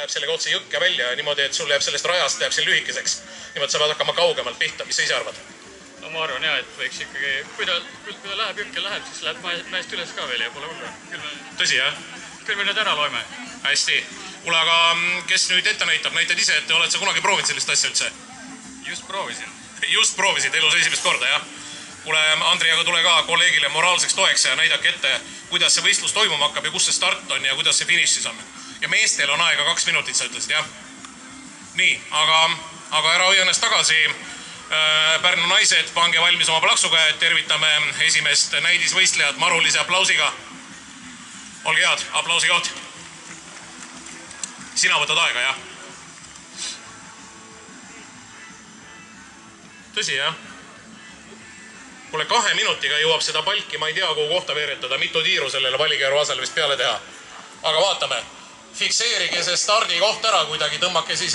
Läheb sellega otse jõkke välja ja niimoodi, et sul jääb sellest rajast jääb siin lühikeseks. Niimoodi sa pead hakkama kaugemalt pihta. Mis sa ise arvad? No ma arvan jah, et võiks ikkagi, kui ta läheb jõkke läheb, siis läheb mäest üles ka veel ja pole hullu. Tõsi, jah? Küll me nüüd ära loeme. Hästi. Kuule, aga kes nüüd ette näitab? Näitad ise, et oled sa kunagi proovinud sellist asja üldse? Just proovisin. Just proovisid elus esimest korda, jah? Kuule, Andri, aga tule ka kolleegile moraalseks toeks ja näidake ette, kuidas see võistlus toimuma hakkab ja kus see start on ja kuidas see finiš siis on. Ja meestel on aega 2 minutit, sa ütlesid, jah? Nii, aga ära hoia ennast tagasi. Pärnu naised, pange valmis oma plaksuga, et tervitame esimest näidisvõistlejat marulise aplausiga. Olge head, aplausi koht. Sina võtad aega, jah? Tõsi, jah? Kuule, 2 minutiga jõuab seda palki, ma ei tea, kuhu kohta veeretada, mitu tiiru sellele valikeeru asele vist peale teha. Aga vaatame, fikseerige see stardikoht ära kuidagi, tõmmake siis